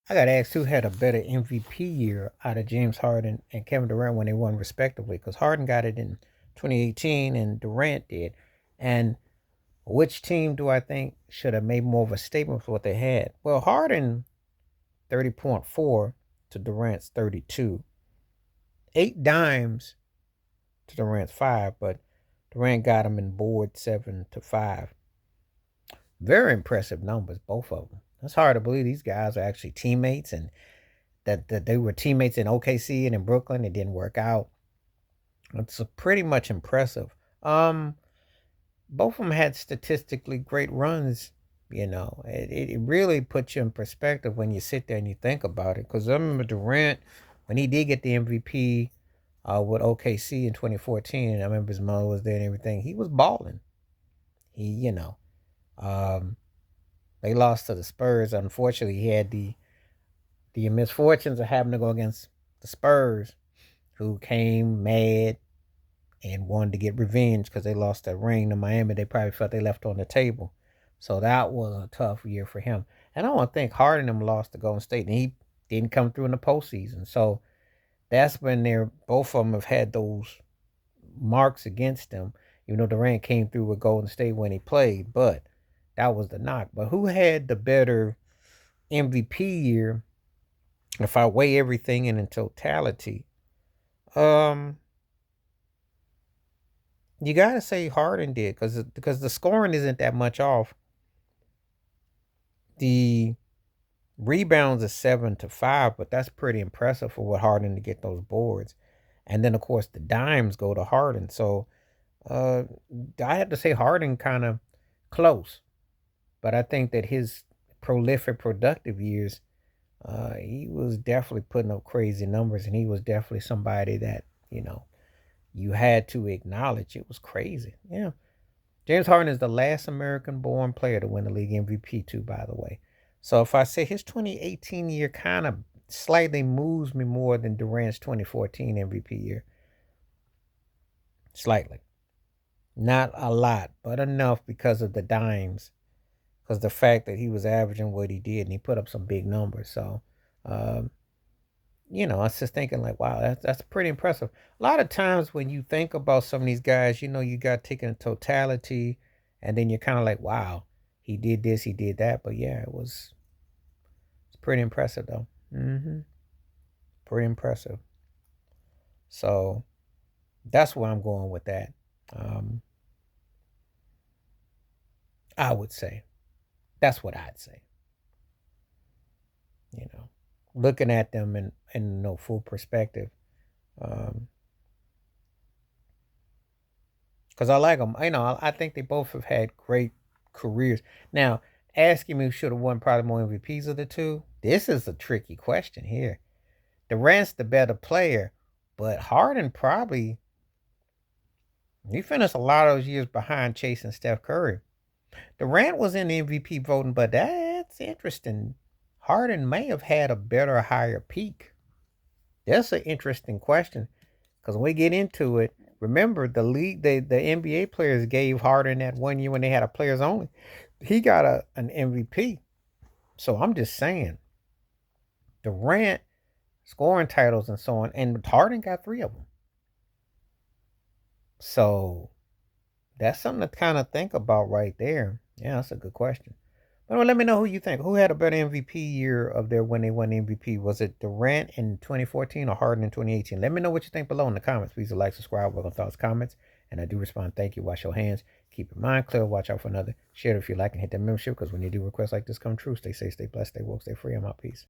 I got asked who had a better MVP year out of James Harden and Kevin Durant when they won respectively, because Harden got it in 2018 and Durant did. And which team do I think should have made more of a statement for what they had? Well, Harden 30.4 to Durant's 32. 8 dimes to Durant's 5, but Durant got him in board 7 to 5. Very impressive numbers, both of them. It's hard to believe these guys are actually teammates, and that they were teammates in OKC and in Brooklyn. It didn't work out. It's pretty much impressive. Um, Both of them had statistically great runs. It really puts you in perspective when you sit there and you think about it. Because I remember Durant, when he did get the MVP with OKC in 2014, and I remember his mother was there and everything, he was balling. Um, they lost to the Spurs. Unfortunately, he had the misfortunes of having to go against the Spurs, who came mad and wanted to get revenge because they lost that ring to Miami. They probably felt they left on the table. So that was a tough year for him. And I don't think Harden them lost to Golden State, and he didn't come through in the postseason. So that's when they're both of them have had those marks against them. Even though Durant came through with Golden State when he played, but that was the knock. But who had the better MVP year? If I weigh everything in totality, um, you gotta say Harden did, because the scoring isn't that much off. The rebounds are 7 to 5, but that's pretty impressive for what Harden to get those boards. And then of course the dimes go to Harden. So uh I have to say Harden kind of close. But I think that his prolific productive years, he was definitely putting up crazy numbers, and he was definitely somebody that, you had to acknowledge. It was crazy. Yeah. James Harden is the last American born player to win the league MVP, too, by the way. So if I say his 2018 year kind of slightly moves me more than Durant's 2014 MVP year. Slightly. Not a lot, but enough because of the dimes. Because the fact that he was averaging what he did and he put up some big numbers. So, um, I was just thinking, like, wow, that's pretty impressive. A lot of times when you think about some of these guys, you got taken in totality, and then you're kind of like, wow, he did this, he did that. But yeah, it's pretty impressive though. Pretty impressive. So that's where I'm going with that. Um, I would say that's what I'd say. You know, Looking at them in no full perspective. Um, because I like them. I think they both have had great careers. Now, asking me who should have won probably more MVPs of the two, this is a tricky question here. Durant's the better player, but Harden probably he finished a lot of those years behind chasing Steph Curry. Durant was in the MVP voting, but that's interesting. Harden may have had a better, higher peak. That's an interesting question. Because when we get into it, remember the NBA players gave Harden that one year when they had a players only. He got an MVP. So I'm just saying, Durant scoring titles and so on, and Harden got 3 of them. So that's something to kind of think about right there. Yeah, that's a good question. But let me know who you think. Who had a better MVP year of their when they won the MVP? Was it Durant in 2014 or Harden in 2018? Let me know what you think below in the comments. Please like, subscribe, welcome thoughts, comments. And I do respond. Thank you. Wash your hands. Keep your mind clear. Watch out for another. Share it if you like and hit that membership, because when you do requests like this come true, stay safe, stay blessed, stay woke, stay free. I'm out. Peace.